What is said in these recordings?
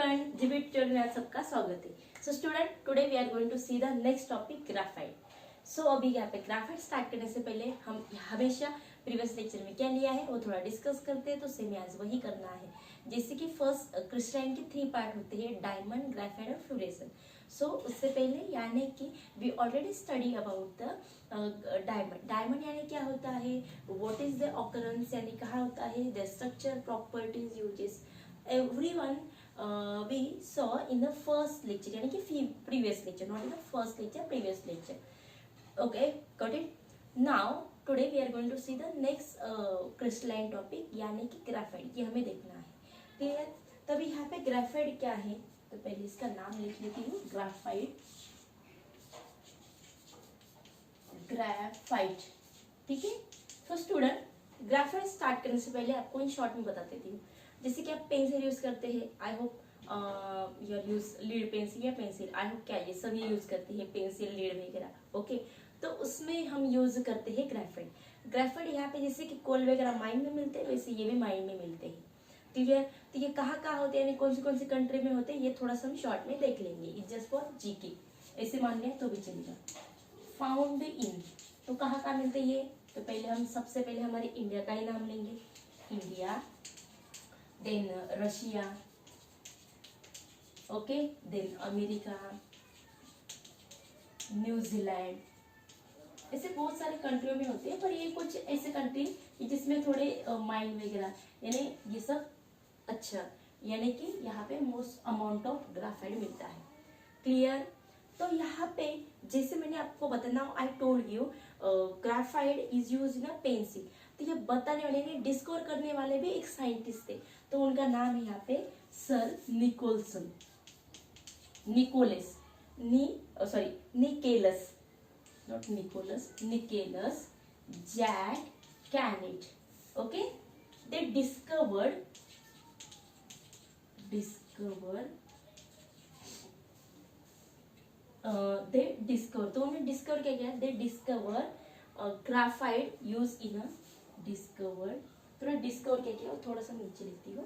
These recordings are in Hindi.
स्टूडेंट जीबीट ट्यूटोरियल में आप सबका स्वागत है। So student today we are going to see the next topic graphite. So अभी यहाँ पे ग्राफाइट स्टार्ट करने से पहले हम हमेशा प्रीवियस लेक्चर में क्या लिया है वो थोड़ा डिस्कस करते हैं, तो सेम आज वही करना है। जैसे कि फर्स्ट क्रिस्टलाइन के 3 पार्ट होते हैं, डायमंड, ग्राफाइट और फ्लोरेसेंट। सो उससे पहले यानी कि we already study about the diamond. Diamond यानी क्या होता है, व्हाट इज द ऑकरेंस यानी कहाँ होता है, the structure, properties, uses, everyone we saw in the first lecture यानी कि previous lecture, not in the first lecture, previous lecture. Okay, got it? Now today we are going to see the next crystalline topic यानी कि ग्राफाइट। ये हमें देखना है, क्लियर? तभी यहाँ पे ग्राफाइट क्या है, तो पहले इसका नाम लिख लेती हूँ, ग्राफाइट। ग्राफाइट, ठीक है। तो स्टूडेंट ग्राफाइट स्टार्ट करने से पहले आपको इन शॉर्ट में बता देती हूँ। जैसे कि आप पेंसिल यूज करते हैं, I hope you're used lead pencil या पेंसिल, आई होप क्या ये सभी यूज करते हैं पेंसिल, लीड वगैरह। ओके, तो उसमें हम यूज करते हैं ग्राफाइट। ग्राफाइट यहाँ पे जैसे कि कोल वगैरह माइन में मिलते हैं, वैसे ये भी माइन में मिलते हैं, क्लियर? तो ये कहाँ होते हैं, यानी कौन सी कंट्री में होते हैं, ये थोड़ा सा हम शॉर्ट में देख लेंगे। इट्स जस्ट फॉर जीके, ऐसे मान लें तो भी चलेगा। फाउंड इन, तो कहाँ मिलते हैं ये, तो पहले हम सबसे पहले हमारे इंडिया का ही नाम लेंगे, India, then Russia, okay, then America, New Zealand, ऐसे बहुत सारे कंट्रियों में होते हैं। पर ये कुछ ऐसे कंट्री जिसमें थोड़े माइन वगैरह यानी ये सब अच्छा, यानी कि यहाँ पे मोस्ट अमाउंट ऑफ ग्राफाइट मिलता है, क्लियर? तो यहाँ पे जैसे मैंने आपको बताना, I told you graphite is use in a pencil. तो ये बताने वाले ने डिस्कवर करने वाले भी एक साइंटिस्ट थे, तो उनका नाम है यहाँ पे sir Nicholson, Nicholas, Nikelas, not Nicholas, Nikelas Jack Kennet. Okay, they discovered तो उन्होंने डिस्कवर क्या किया, they discover graphite use in a discovered. थोड़ा डिस्कवर क्या किया, थोड़ा सा नीचे लिखती हूँ,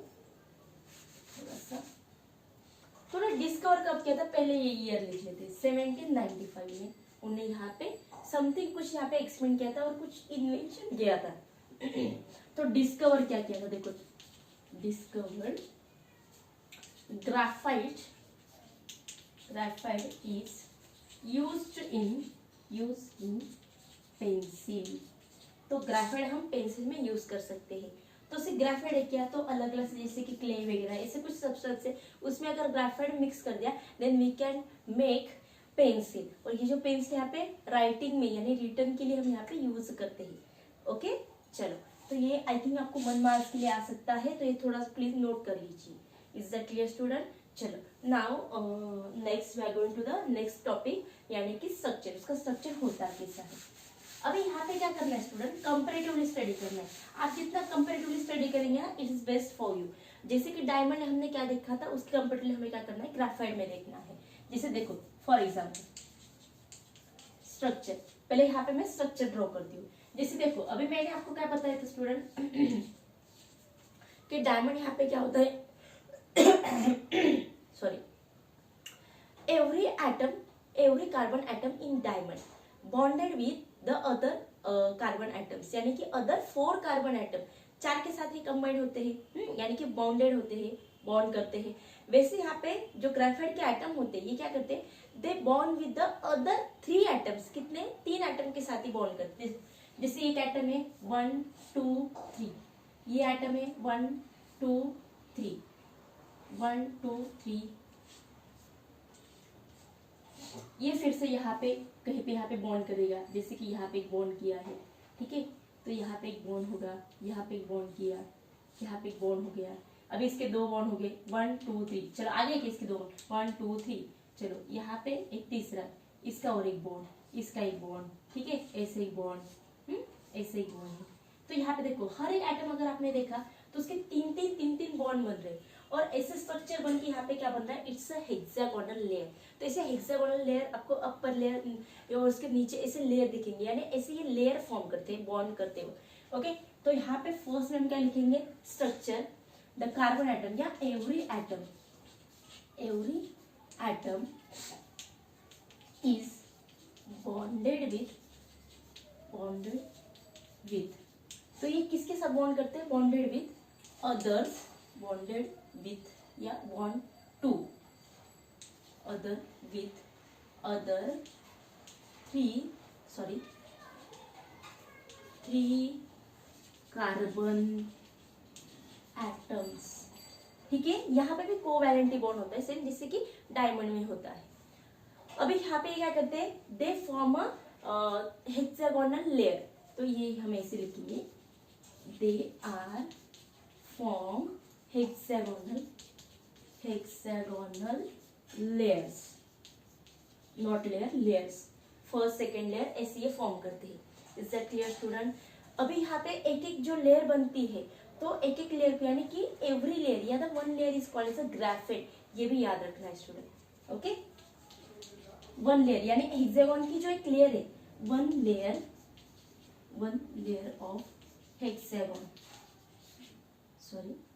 थोड़ा डिस्कवर कब किया था, पहले ये ईयर लिख लेते, 1795 में उन्हें यहाँ पे समथिंग कुछ यहाँ पे एक्सपेरिमेंट किया था और कुछ इन्वेंशन किया था। तो डिस्कवर क्या किया था, देखो, discovered graphite is used in pencil. तो ग्राफाइट हम पेंसिल में यूज कर सकते हैं। तो सिर्फ ग्राफाइट है क्या, तो अलग अलग जैसे कि क्ले वगैरह ऐसे कुछ सब्सटेंस है, उसमें अगर ग्राफाइट मिक्स कर दिया then we can make pencil. और ये जो पेंसिल यहाँ पे राइटिंग में यानी रिटर्न के लिए हम यहाँ पे यूज करते हैं। ओके, चलो, तो ये आई थिंक आपको 1 मार्क्स के लिए आ सकता है, तो ये थोड़ा सा प्लीज नोट कर लीजिए। Is that clear student? चलो, now next we are going to the next topic यानी कि स्ट्रक्चर। उसका स्ट्रक्चर होता कैसा है। अभी यहाँ पे क्या करना है स्टूडेंट, कंपैरेटिवली स्टडी करना है। आप जितना कंपैरेटिवली स्टडी करेंगे ना, it is best for you. जैसे कि डायमंड हमने क्या देखा था, उसके कंपैरेटिवली हमें क्या करना है, ग्राफाइट में देखना है। जैसे देखो फॉर एग्जाम्पल स्ट्रक्चर, पहले यहाँ पे मैं स्ट्रक्चर ड्रॉ करती हूँ। जैसे देखो अभी मैंने आपको क्या बताया था स्टूडेंट कि डायमंड यहाँ पे क्या होता है, sorry, every carbon atom in diamond bonded with the other carbon atoms, यानी कि अदर 4 कार्बन एटम 4 के साथ ही कंबाइंड होते हैं, यानी कि बॉन्डेड होते हैं, बॉन्ड करते हैं। वैसे यहाँ पे जो ग्राफाइट के एटम होते हैं, ये क्या करते हैं, they bond with the other 3 atoms. कितने, 3 एटम के साथ ही बॉन्ड करते हैं। जैसे एक एटम है 1 2 3, ये एटम है 1 2 3, 1 2 3, ये फिर से यहाँ पे कहीं पे यहाँ पे बॉन्ड करेगा। जैसे कि यहाँ पे एक बॉन्ड किया है, ठीक है, तो यहाँ पे एक बॉन्ड होगा, यहाँ पे एक बॉन्ड किया, यहाँ पे एक बॉन्ड हो गया। अभी इसके 2 बॉन्ड हो गए, 1 2 3, चलो आगे के इसके 2 1 2 3, चलो यहाँ पे एक तीसरा, इसका और एक बॉन्ड, इसका एक बॉन्ड, ठीक है, ऐसे एक बॉन्ड, ऐसे एक बॉन्ड। तो यहाँ पे देखो हर एक एटम अगर आपने देखा तो उसके 3 बॉन्ड बन रहे, और ऐसे स्ट्रक्चर बन के यहाँ पे क्या बन रहा है, इट्स अ हेक्सागोनल लेयर। तो ऐसे हेक्सागोनल लेयर आपको अपर लेयर और उसके नीचे ऐसे लेयर दिखेंगे, यानी ऐसे ये लेयर फॉर्म करते हैं, बॉन्ड करते हो। ओके, तो यहाँ पे फर्स्ट में हम क्या लिखेंगे, स्ट्रक्चर, द कार्बन एटम या every atom every atom is bonded with तो ये किसके साथ बॉन्ड करते हैं? Bonded with others, bonded with या bond to other with other three carbon atoms. ठीक है, यहाँ पे भी कोवैलेंटी बॉन्ड होता है सेम जिससे कि डायमंड में होता है। अभी यहाँ पे क्या करते हैं? They form a hexagonal layer, तो ये हम ऐसे लिखेंगे, they are form hexagonal layers, not layer, layers, first second layer ऐसे ये फॉर्म करते हैं। Is that clear student? अभी यहाँ पे एक एक जो लेयर बनती है तो एक एक लेयर यानी कि एवरी लेयर या the one layer is called as a graphite, ये भी याद रखना है स्टूडेंट। ओके, वन लेयर यानी हेक्सागोन की जो एक लेयर है, one layer of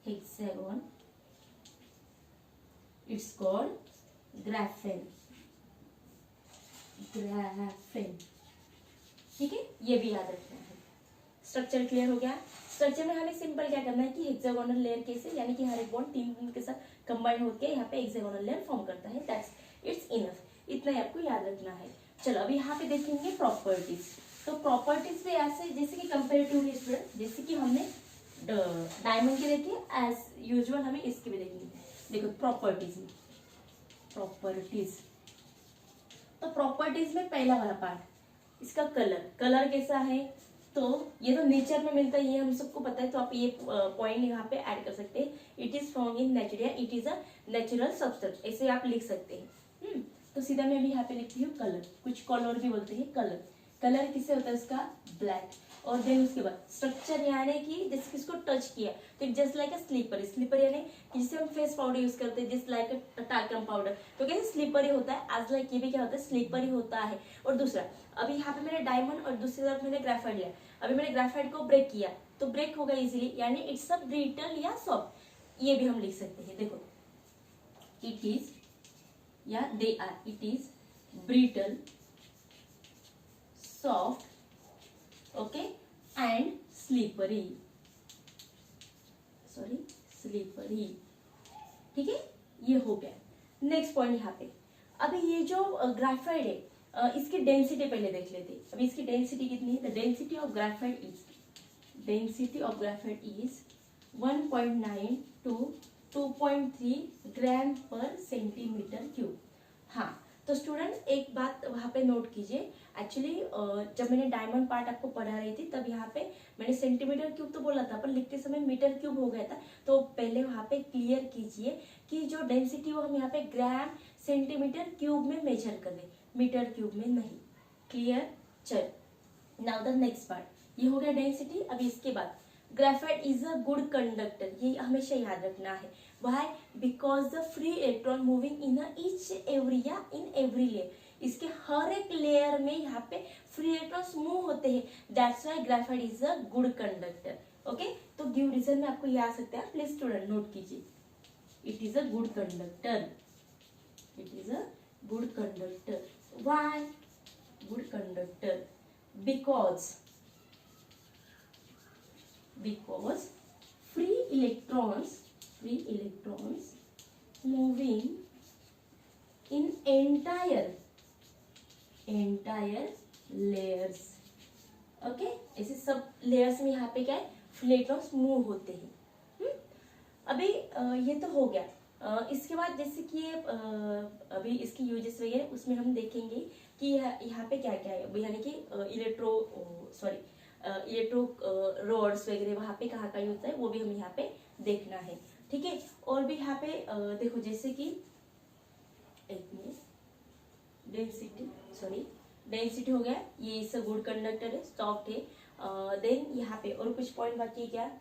hexagon it's called graphene. ठीक है, ये भी याद रखना है। स्ट्रक्चर क्लियर हो गया? स्ट्रक्चर में हमें सिंपल क्या करना है कि हेक्सागोनल लेयर कैसे, यानी कि हर एक बॉन्ड तीन के साथ कंबाइन होकर यहाँ पे हेक्सागोनल लेयर फॉर्म करता है। दैट्स इट्स इनफ, इतना ही आपको याद रखना है। चलो अभी यहाँ पे देखेंगे प्रॉपर्टीज। तो प्रॉपर्टीज में ऐसे जैसे कि कंपेरेटिवली स्टूडेंट, जैसे कि हमने डायमंड के देखे एज यूजुअल हमें इसके भी देखेंगे। देखो प्रॉपर्टीज में, तो प्रॉपर्टीज में पहला वाला पार्ट इसका कलर कैसा है, तो ये तो नेचर में मिलता है, ये हम सबको पता है, तो आप ये पॉइंट यहाँ पे ऐड कर सकते हैं। It is found in nature या it is a natural substance, ऐसे आप लिख सकते हैं। तो सीधा मैं भी यहाँ पे लिखती हूँ कलर, कुछ कलर भी बोलते हैं कलर किससे होता है? उसका ब्लैक। और देन उसके बाद स्ट्रक्चर यानी कि जैसे किसको टच किया तो जस्ट लाइक अ स्लीपर यानी जिससे हम फेस पाउडर यूज करते हैं, जस्ट लाइक अ टाल्कम पाउडर, तो कैसे स्लीपर ही होता है, एज लाइक ये भी क्या होता है? स्लीपर ही होता है। और दूसरा, अभी यहाँ पे मैंने डायमंड और दूसरी तरफ मैंने ग्रेफाइट लिया, अभी मैंने ग्रेफाइट को ब्रेक किया तो ब्रेक होगा इजीली, यानी इट्स अ ब्रिटल या सॉफ्ट, ये भी हम लिख सकते हैं। देखो इट इज या they are, it is brittle, soft, okay, and slippery, ठीक है, ये हो गया। नेक्स्ट पॉइंट यहाँ पे, अभी ये जो ग्रेफाइट है इसकी डेंसिटी पहले देख लेते हैं। अभी इसकी डेंसिटी कितनी है? The density of graphite is 1.9 to 2.3 ग्राम पर सेंटीमीटर क्यूब। हाँ, तो स्टूडेंट एक बात वहां पे नोट कीजिए, एक्चुअली जब मैंने डायमंड पार्ट आपको पढ़ा रही थी तब यहाँ पे मैंने सेंटीमीटर क्यूब तो बोला था, पर लिखते समय मीटर क्यूब हो गया था, तो पहले वहां पे क्लियर कीजिए कि जो डेंसिटी वो हम यहाँ पे ग्राम सेंटीमीटर क्यूब में मेजर कर रहे, मीटर क्यूब में नहीं। क्लियर? चल नाउ द नेक्स्ट पार्ट, ये हो गया डेंसिटी। अभी इसके बाद graphite is a good conductor, ये हमेशा याद रखना है। Why? Because the free electron moving in each area in every layer, इसके हर एक लेयर में यहाँ पे फ्री इलेक्ट्रॉन्स मूव होते हैं, that's why graphite is a good conductor. Okay, तो गिव रीजन में आपको ये आ सकता है, प्लीज स्टूडेंट नोट कीजिए। It is a good conductor, why good conductor? Because free electrons moving in entire layers, okay, ऐसे सब लेयर्स में यहाँ पे क्या है? फ्री इलेक्ट्रॉन्स मूव होते हैं। अभी ये तो हो गया। इसके बाद जैसे कि अभी इसकी यूजेस वगैरह उसमें हम देखेंगे कि यहाँ पे क्या क्या है, यानी कि इलेक्ट्रो रोड्स वगैरह वहाँ पे कहाँ यूज होता है वो भी हम यहाँ पे देखना है। ठीक है, और भी यहाँ पे देखो जैसे कि एक मिनट, डेंसिटी हो गया, ये इस गुड कंडक्टर है, सॉफ्ट है। देन यहाँ पे और कुछ पॉइंट बाकी है क्या?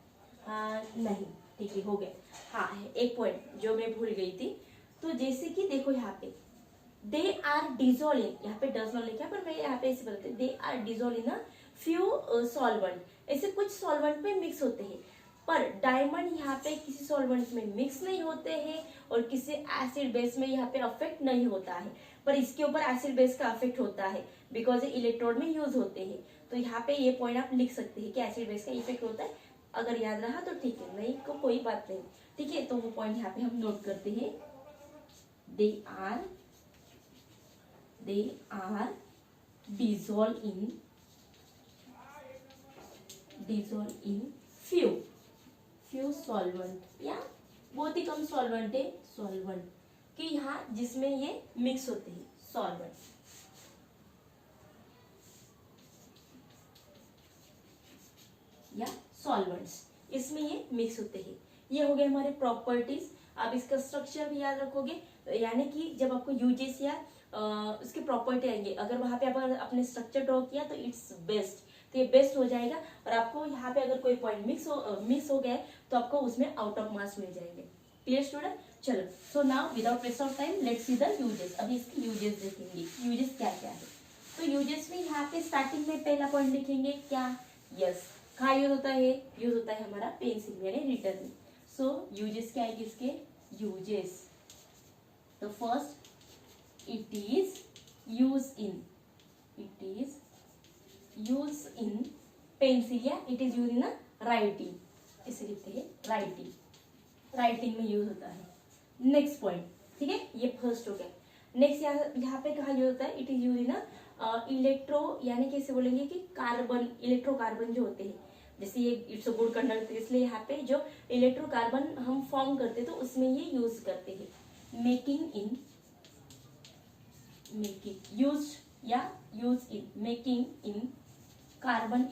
नहीं, ठीक है, हो गया। हाँ, एक पॉइंट जो मैं भूल गई थी, तो जैसे कि देखो यहाँ पे दे आर डिजोल्विंग, यहाँ पे डज नॉट लिखा है पर मैं यहाँ पे ऐसे बोलते they are dissolve in a few solvent, ऐसे कुछ सॉल्वेंट में मिक्स होते हैं। पर डायमंड यहाँ पे किसी सॉल्वेंट में मिक्स नहीं होते हैं और किसी एसिड बेस में यहाँ पे अफेक्ट नहीं होता है, पर इसके ऊपर एसिड बेस का अफेक्ट होता है बिकॉज ये इलेक्ट्रोड में यूज होते हैं। तो यहाँ पे ये पॉइंट आप लिख सकते हैं कि एसिड बेस का इफेक्ट होता है। अगर याद रहा तो ठीक है, नहीं को कोई बात नहीं, ठीक है। तो वो पॉइंट यहाँ पे हम नोट करते हैं। They are dissolve in few solvent या बहुत ही कम सॉल्वेंट है, सॉल्वेंट कि यहाँ जिसमें ये मिक्स होते हैं, सॉल्वेंट या सॉल्वेंट्स, इसमें ये मिक्स होते हैं। ये हो गए हमारे प्रॉपर्टीज। आप इसका स्ट्रक्चर भी याद रखोगे, यानी कि जब आपको यूजेस या उसकी प्रॉपर्टी आएंगे, अगर वहां पे आप अपने स्ट्रक्चर ड्रॉ किया तो इट्स बेस्ट, तो ये बेस्ट हो जाएगा। और आपको यहाँ पे अगर कोई पॉइंट मिस हो गया तो आपको उसमें आउट ऑफ मार्क्स मिल जाएंगे। Clear student? चलो, so now without waste of time let's see the uses. अभी इसके यूजेस देखेंगे, यूजेस क्या क्या है। तो यूजेस में यहाँ पे स्टार्टिंग में पहला पॉइंट लिखेंगे क्या, यस, कहाँ यूज होता है, यूज होता है हमारा पेंसिल यानी रिटर्न में। सो यूजेस क्या आएगी इसके, यूजेस। तो first, it is used in pencil या it is used in writing, इसे लिखते हैं राइटिंग में यूज होता है। नेक्स्ट पॉइंट, ठीक है, ये फर्स्ट हो गया। नेक्स्ट यहाँ पे कहा यूज होता है, it is use in electro, यानी कि इसे बोलेंगे कि कार्बन, इलेक्ट्रोकार्बन जो होते हैं, जैसे ये इट्स अ गुड कंडक्टर, इसलिए यहाँ पे जो इलेक्ट्रोकार्बन हम फॉर्म करते हैं तो उसमें ये यूज करते हैं। मेकिंग इन कार्बन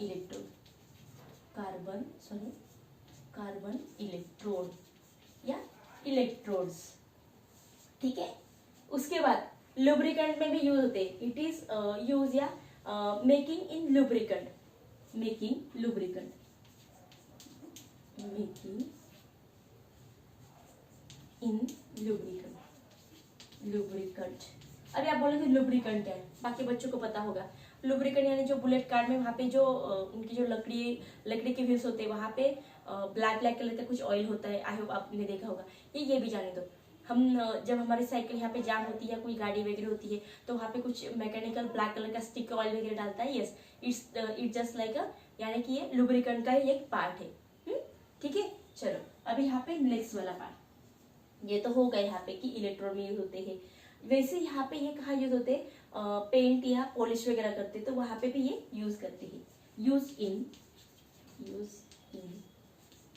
इलेक्ट्रोड या इलेक्ट्रोड्स, ठीक है। उसके बाद लुब्रिकेंट में भी यूज होते हैं, इट इज यूज या मेकिंग इन लुब्रिकेंट अरे आप बोलोगे लुब्रिकेंट है, बाकी बच्चों को पता होगा। लुब्रिकेंट यानी जो बुलेट कार में वहां पे जो उनकी जो लकड़ी के व्हील्स होते हैं, वहां पे ब्लैक कलर का कुछ ऑयल होता है। आई होप आपने देखा होगा। ये भी जाने दो। हम जब हमारी साइकिल यहाँ पे जाम होती है या कोई गाड़ी वगैरह होती है तो वहाँ पे कुछ मैकेनिकल ब्लैक कलर का स्टिक ऑयल वगैरह डालता है। यस, इट्स जस्ट लाइक यानी कि ये लुब्रिकेंट का ही एक पार्ट है। ठीक है, चलो अभी यहाँ पे नेक्स्ट वाला पार्ट, ये तो हो गया यहाँ पे कि इलेक्ट्रोड में यूज होते हैं। वैसे यहाँ पे ये कहाँ यूज होते हैं, पेंट या पॉलिश वगैरह करते हैं तो वहां पे भी ये यूज करते हैं। Use in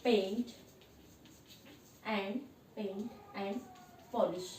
paint and polish,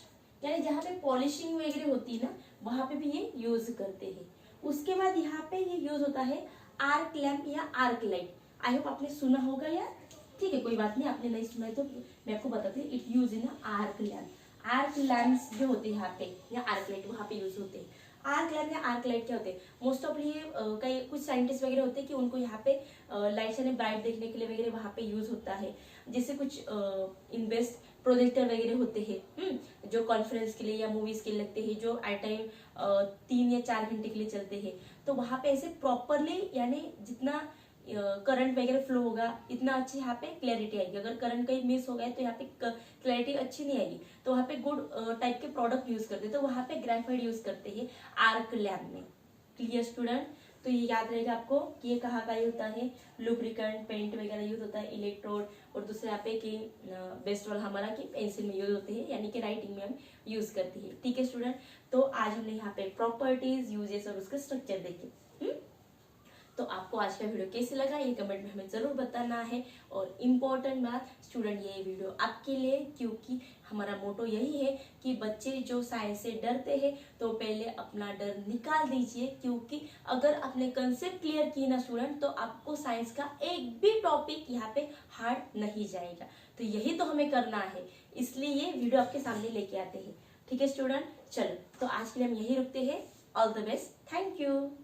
यानी जहाँ पे पॉलिशिंग वगैरह होती है ना वहां पे भी ये यूज करते हैं। उसके बाद यहाँ पे ये यूज होता है आर्क लैम्प या आर्क लाइट। आई होप आपने सुना होगा यार, ठीक है, कोई बात नहीं, आपने नहीं सुना है तो मैं आपको बताती हूँ। It use in arc lamp. Arc lamps जो होते हैं यहाँ पे या आर्क लाइट वहाँ पे यूज होते हैं। आर्क लैम्प या आर्क लाइट क्या होते हैं, मोस्ट ऑफ ये कई कुछ साइंटिस्ट वगैरह होते हैं कि उनको यहाँ पे लाइट यानी ब्राइट देखने के लिए वगैरह वहाँ पे यूज होता है। जैसे कुछ इन्वेस्ट प्रोजेक्टर वगैरह होते हैं जो कॉन्फ्रेंस के लिए या मूवीज के लिए लगते हैं, जो एट टाइम 3 या 4 घंटे के लिए चलते हैं। तो वहाँ पे ऐसे प्रॉपरली यानी जितना करंट वगैरह फ्लो होगा इतना अच्छी यहाँ पे क्लैरिटी आएगी। अगर करंट कहीं मिस हो गया तो यहाँ पे क्लैरिटी अच्छी नहीं आएगी, तो वहाँ पे गुड टाइप के प्रोडक्ट यूज करते हैं, तो वहाँ पे ग्रेफाइट यूज करते हैं आर्क लैम्प में। Clear student? तो ये याद रहेगा आपको कि ये कहाँ का यूज होता है, लुब्रिकेंट पेंट वगैरह यूज होता है, इलेक्ट्रोड, और दूसरे यहाँ पे कि बेस्ट वाला हमारा कि पेंसिल में यूज होते हैं, यानी कि राइटिंग में हम यूज करते हैं। ठीक है स्टूडेंट, तो आज हमने यहाँ पे प्रॉपर्टीज, यूजेस और उसका स्ट्रक्चर देखे। तो आपको आज का वीडियो कैसे लगा ये कमेंट में हमें जरूर बताना है। और इम्पोर्टेंट बात स्टूडेंट, ये वीडियो आपके लिए, क्योंकि हमारा मोटो यही है कि बच्चे जो साइंस से डरते हैं तो पहले अपना डर निकाल दीजिए, क्योंकि अगर आपने कंसेप्ट क्लियर की ना स्टूडेंट तो आपको साइंस का एक भी टॉपिक यहाँ पे हार्ड नहीं जाएगा। तो यही तो हमें करना है, इसलिए ये वीडियो आपके सामने लेके आते हैं। ठीक है स्टूडेंट, चलो तो आज के लिए हम यही रुकते हैं। All the best, thank you.